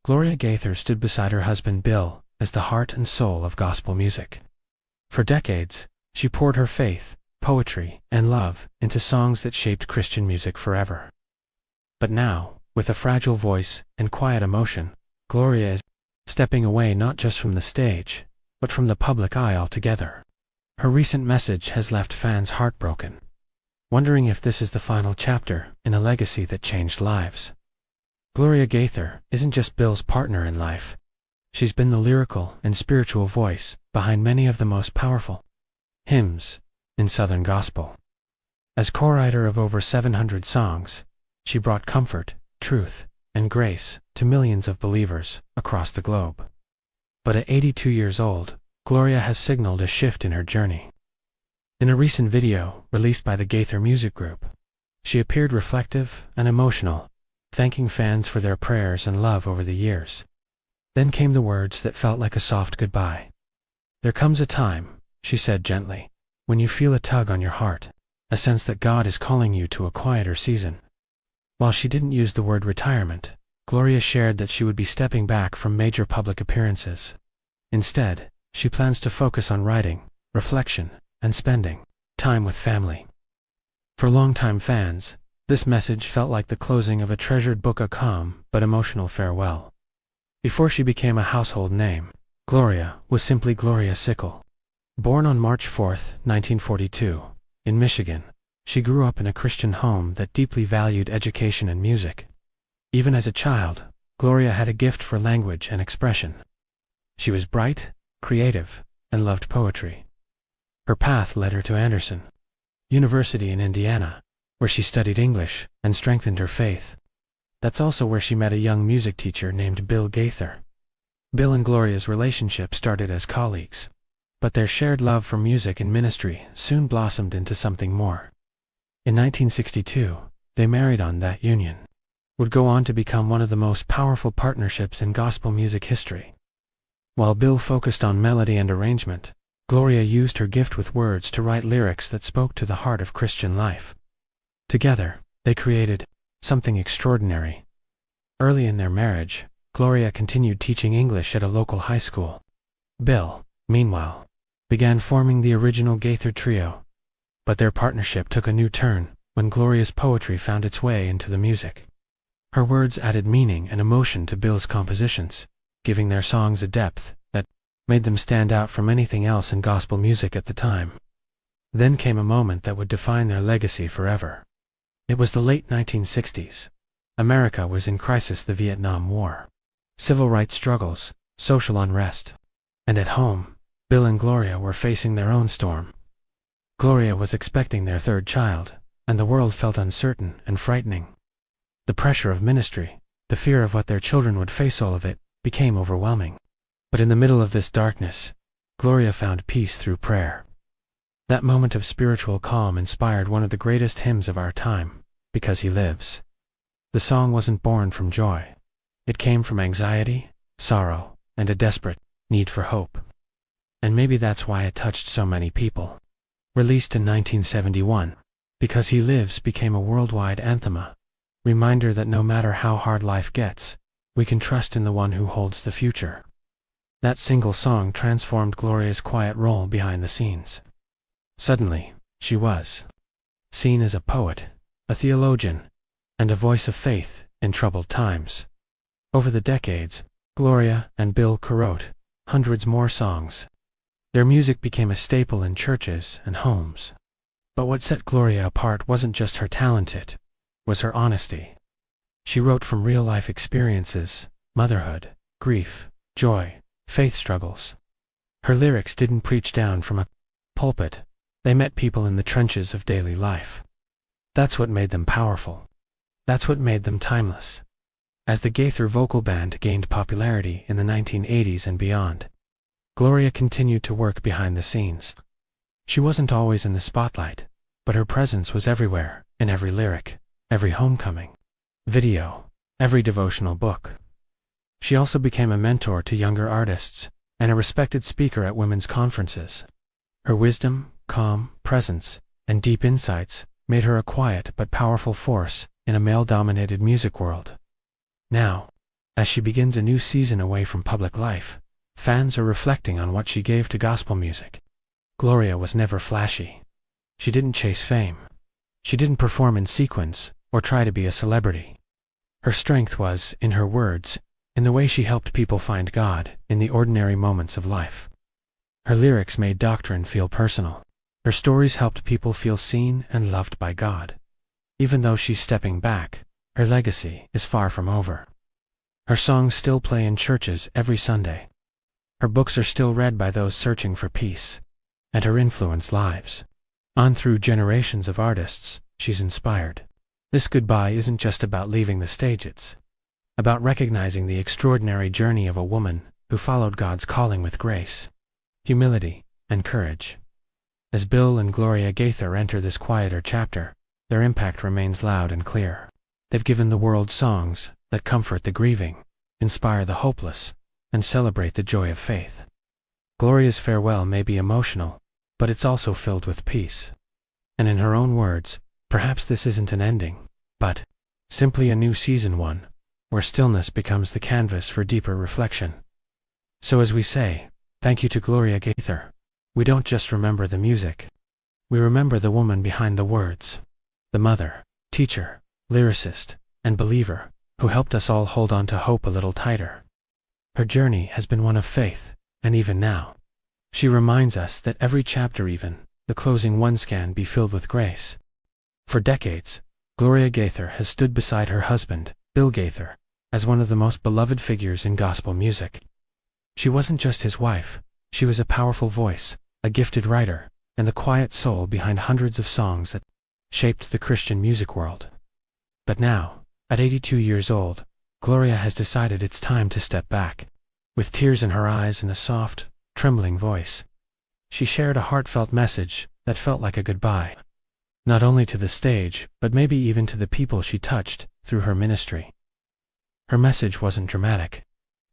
Gloria Gaither stood beside her husband Bill as the heart and soul of gospel music. For decades, she poured her faith, poetry, and love into songs that shaped Christian music forever. But now, with a fragile voice and quiet emotion, Gloria is stepping away not just from the stage, but from the public eye altogether. Her recent message has left fans heartbroken, wondering if this is the final chapter in a legacy that changed lives. Gloria Gaither isn't just Bill's partner in life. She's been the lyrical and spiritual voice behind many of the most powerful hymns in Southern gospel. As co-writer of over 700 songs, she brought comfort, truth, and grace to millions of believers across the globe. But at 82 years old, Gloria has signaled a shift in her journey. In a recent video released by the Gaither Music Group, she appeared reflective and emotional, thanking fans for their prayers and love over the years. Then came the words that felt like a soft goodbye. "There comes a time," she said gently, "when you feel a tug on your heart, a sense that God is calling you to a quieter season." While she didn't use the word retirement, Gloria shared that she would be stepping back from major public appearances. Instead, she plans to focus on writing, reflection, and spending time with family. For longtime fans, this message felt like the closing of a treasured book, a calm but emotional farewell. Before she became a household name, Gloria was simply Gloria Sickle. Born on March 4, 1942, in Michigan, she grew up in a Christian home that deeply valued education and music. Even as a child, Gloria had a gift for language and expression. She was bright, creative, and loved poetry. Her path led her to Anderson University in Indiana, where she studied English and strengthened her faith. That's also where she met a young music teacher named Bill Gaither. Bill and Gloria's relationship started as colleagues, but their shared love for music and ministry soon blossomed into something more. In 1962, they married on that union would go on to become one of the most powerful partnerships in gospel music history. While Bill focused on melody and arrangement, Gloria used her gift with words to write lyrics that spoke to the heart of Christian life. Together, they created something extraordinary. Early in their marriage, Gloria continued teaching English at a local high school. Bill, meanwhile, began forming the original Gaither trio. But their partnership took a new turn when Gloria's poetry found its way into the music. Her words added meaning and emotion to Bill's compositions, giving their songs a depth that made them stand out from anything else in gospel music at the time. Then came a moment that would define their legacy forever. It was the late 1960s. America was in crisis: the Vietnam War, civil rights struggles, social unrest. And at home, Bill and Gloria were facing their own storm. Gloria was expecting their third child, and the world felt uncertain and frightening. The pressure of ministry, the fear of what their children would face, all of it became overwhelming. But in the middle of this darkness, Gloria found peace through prayer. That moment of spiritual calm inspired one of the greatest hymns of our time, "Because He Lives." The song wasn't born from joy. It came from anxiety, sorrow, and a desperate need for hope. And maybe that's why it touched so many people. Released in 1971, "Because He Lives" became a worldwide anthem, a reminder that no matter how hard life gets, we can trust in the one who holds the future. That single song transformed Gloria's quiet role behind the scenes. Suddenly, she was seen as a poet, a theologian, and a voice of faith in troubled times. Over the decades, Gloria and Bill co-wrote hundreds more songs. Their music became a staple in churches and homes. But what set Gloria apart wasn't just her talent, it was her honesty. She wrote from real-life experiences: motherhood, grief, joy, faith struggles. Her lyrics didn't preach down from a pulpit. They met people in the trenches of daily life. That's what made them powerful. That's what made them timeless. As the Gaither vocal band gained popularity in the 1980s and beyond, Gloria continued to work behind the scenes. She wasn't always in the spotlight, but her presence was everywhere, in every lyric, every homecoming video, every devotional book. She also became a mentor to younger artists and a respected speaker at women's conferences. Her wisdom, calm presence, and deep insights made her a quiet but powerful force in a male-dominated music world. Now, As she begins a new season away from public life, fans are reflecting on what she gave to gospel music. Gloria was never flashy. She didn't chase fame. She didn't perform in sequins or try to be a celebrity. Her strength was, in her words, in the way she helped people find God in the ordinary moments of life. Her lyrics made doctrine feel personal. Her stories helped people feel seen and loved by God. Even though she's stepping back, her legacy is far from over. Her songs still play in churches every Sunday. Her books are still read by those searching for peace, and her influence lives on through generations of artists she's inspired. This goodbye isn't just about leaving the stage, it's about recognizing the extraordinary journey of a woman who followed God's calling with grace, humility, and courage. As Bill and Gloria Gaither enter this quieter chapter, their impact remains loud and clear. They've given the world songs that comfort the grieving, inspire the hopeless, and celebrate the joy of faith. Gloria's farewell may be emotional, but it's also filled with peace. And in her own words, perhaps this isn't an ending, but simply a new season, one where stillness becomes the canvas for deeper reflection. So as we say, thank you to Gloria Gaither, we don't just remember the music. We remember the woman behind the words, the mother, teacher, lyricist, and believer who helped us all hold on to hope a little tighter. Her journey has been one of faith, and even now, she reminds us that every chapter, even the closing ones, can be filled with grace. For decades, Gloria Gaither has stood beside her husband, Bill Gaither, as one of the most beloved figures in gospel music. She wasn't just his wife, she was a powerful voice, a gifted writer, and the quiet soul behind hundreds of songs that shaped the Christian music world. But now, at 82 years old, Gloria has decided it's time to step back. With tears in her eyes and a soft, trembling voice, she shared a heartfelt message that felt like a goodbye. Not only to the stage, but maybe even to the people she touched through her ministry. Her message wasn't dramatic.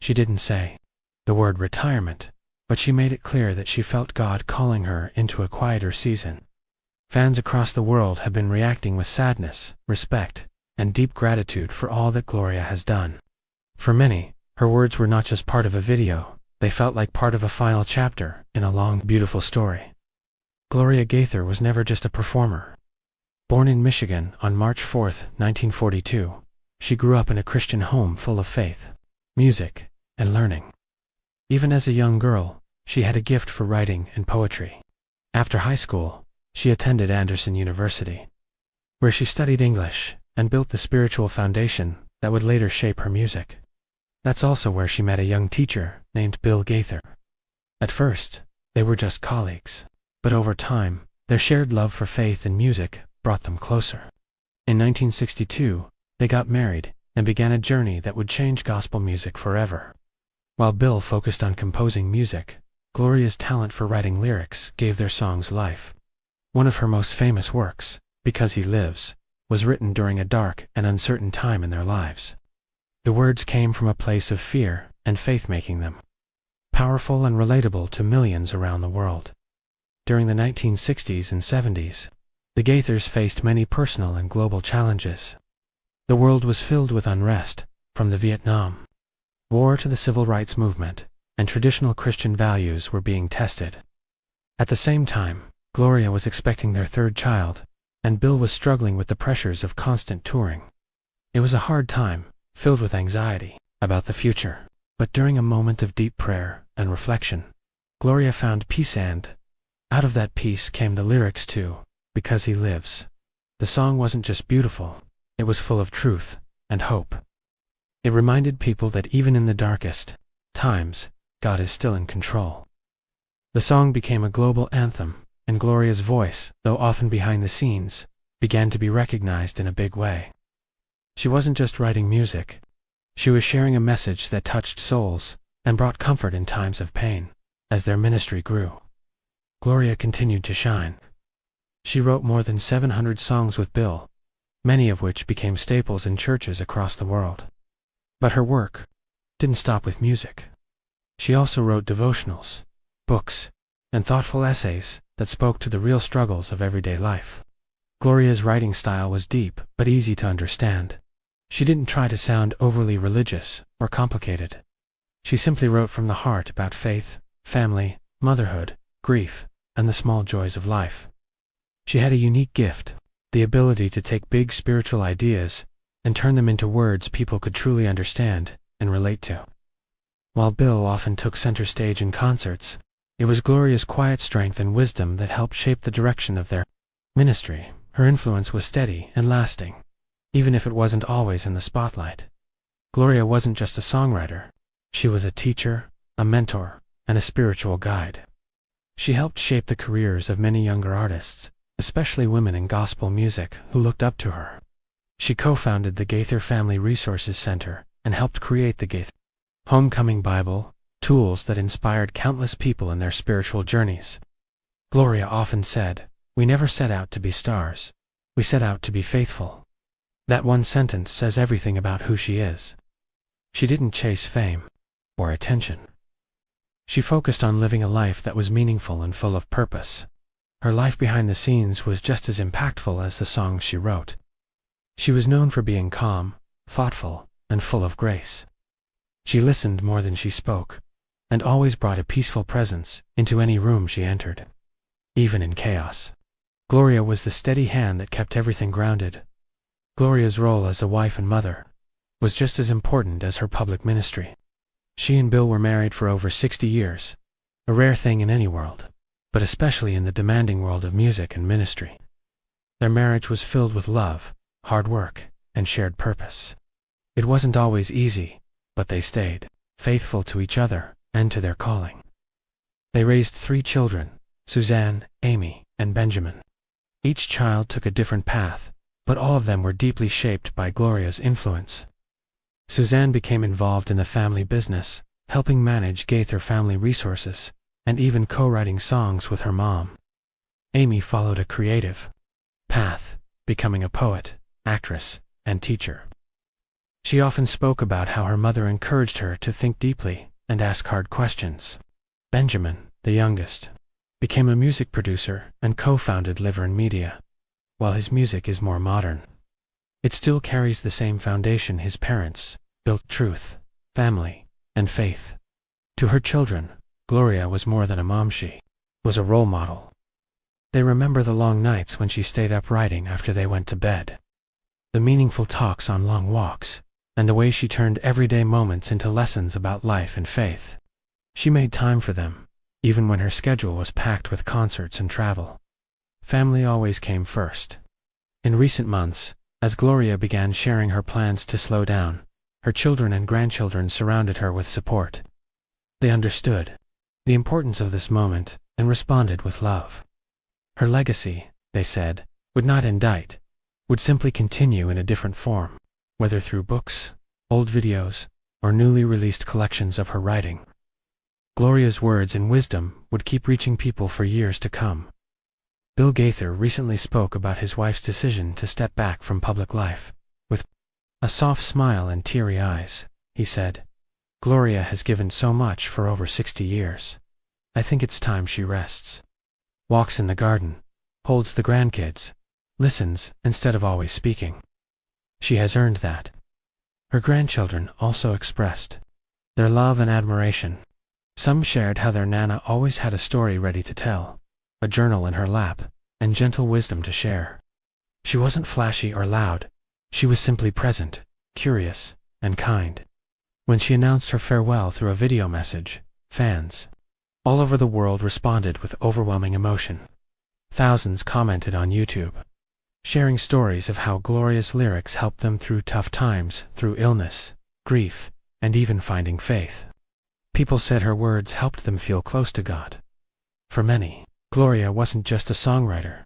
She didn't say the word retirement, but she made it clear that she felt God calling her into a quieter season. Fans across the world have been reacting with sadness, respect, and deep gratitude for all that Gloria has done. For many, her words were not just part of a video, they felt like part of a final chapter in a long, beautiful story. Gloria Gaither was never just a performer. Born in Michigan on March 4, 1942, she grew up in a Christian home full of faith, music, and learning. Even as a young girl, she had a gift for writing and poetry. After high school, she attended Anderson University, where she studied English and built the spiritual foundation that would later shape her music. That's also where she met a young teacher named Bill Gaither. At first, they were just colleagues, but over time, their shared love for faith and music brought them closer. In 1962, they got married and began a journey that would change gospel music forever. While Bill focused on composing music, Gloria's talent for writing lyrics gave their songs life. One of her most famous works, Because He Lives, was written during a dark and uncertain time in their lives. The words came from a place of fear and faith, making them powerful and relatable to millions around the world. During the 1960s and 70s, the Gaithers faced many personal and global challenges. The world was filled with unrest, from the Vietnam War to the Civil Rights Movement, and traditional Christian values were being tested. At the same time, Gloria was expecting their third child, and Bill was struggling with the pressures of constant touring. It was a hard time, filled with anxiety about the future. But during a moment of deep prayer and reflection, Gloria found peace, and out of that peace came the lyrics to Because He Lives. The song wasn't just beautiful, it was full of truth and hope. It reminded people that even in the darkest times, God is still in control. The song became a global anthem, and Gloria's voice, though often behind the scenes, began to be recognized in a big way. She wasn't just writing music. She was sharing a message that touched souls and brought comfort in times of pain. As their ministry grew, Gloria continued to shine. She wrote more than 700 songs with Bill, many of which became staples in churches across the world. But her work didn't stop with music. She also wrote devotionals, books, and thoughtful essays that spoke to the real struggles of everyday life. Gloria's writing style was deep but easy to understand. She didn't try to sound overly religious or complicated. She simply wrote from the heart about faith, family, motherhood, grief, and the small joys of life. She had a unique gift, the ability to take big spiritual ideas and turn them into words people could truly understand and relate to. While Bill often took center stage in concerts, it was Gloria's quiet strength and wisdom that helped shape the direction of their ministry. Her influence was steady and lasting, even if it wasn't always in the spotlight. Gloria wasn't just a songwriter. She was a teacher, a mentor, and a spiritual guide. She helped shape the careers of many younger artists, especially women in gospel music who looked up to her. She co-founded the Gaither Family Resources Center and helped create the Gaither Homecoming Bible, tools that inspired countless people in their spiritual journeys. Gloria often said, "We never set out to be stars. We set out to be faithful." That one sentence says everything about who she is. She didn't chase fame or attention. She focused on living a life that was meaningful and full of purpose. Her life behind the scenes was just as impactful as the songs she wrote. She was known for being calm, thoughtful, and full of grace. She listened more than she spoke, and always brought a peaceful presence into any room she entered. Even in chaos, Gloria was the steady hand that kept everything grounded. Gloria's role as a wife and mother was just as important as her public ministry. She and Bill were married for over 60 years, a rare thing in any world, but especially in the demanding world of music and ministry. Their marriage was filled with love, hard work, and shared purpose. It wasn't always easy, but they stayed faithful to each other and to their calling. They raised 3 children, Suzanne, Amy, and Benjamin. Each child took a different path, but all of them were deeply shaped by Gloria's influence. Suzanne became involved in the family business, helping manage Gaither Family Resources, and even co-writing songs with her mom. Amy followed a creative path, becoming a poet, actress, and teacher. She often spoke about how her mother encouraged her to think deeply and ask hard questions. Benjamin, the youngest, became a music producer and co-founded Liver Media. While his music is more modern, it still carries the same foundation his parents built: truth, family, and faith. To her children, Gloria was more than a mom, she was a role model. They remember the long nights when she stayed up writing after they went to bed, the meaningful talks on long walks, and the way she turned everyday moments into lessons about life and faith. She made time for them, even when her schedule was packed with concerts and travel. Family always came first. In recent months, as Gloria began sharing her plans to slow down, her children and grandchildren surrounded her with support. They understood the importance of this moment and responded with love. Her legacy, they said, would not indict, would simply continue in a different form, whether through books, old videos, or newly released collections of her writing. Gloria's words and wisdom would keep reaching people for years to come. Bill Gaither recently spoke about his wife's decision to step back from public life. With a soft smile and teary eyes, he said, "Gloria has given so much for over 60 years. I think it's time she rests. Walks in the garden, holds the grandkids, listens instead of always speaking. She has earned that." Her grandchildren also expressed their love and admiration. Some shared how their Nana always had a story ready to tell, a journal in her lap, and gentle wisdom to share. She wasn't flashy or loud. She was simply present, curious, and kind. When she announced her farewell through a video message, fans all over the world responded with overwhelming emotion. Thousands commented on YouTube, sharing stories of how Gloria's lyrics helped them through tough times, through illness, grief, and even finding faith. People said her words helped them feel close to God. For many, Gloria wasn't just a songwriter.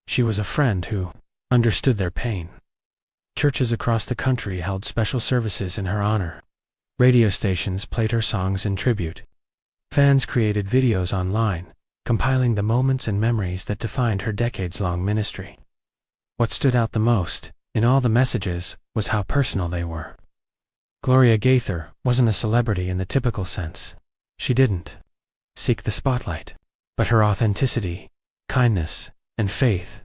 She was a friend who understood their pain. Churches across the country held special services in her honor. Radio stations played her songs in tribute. Fans created videos online, compiling the moments and memories that defined her decades-long ministry. What stood out the most, in all the messages, was how personal they were. Gloria Gaither wasn't a celebrity in the typical sense. She didn't seek the spotlight, but her authenticity, kindness, and faith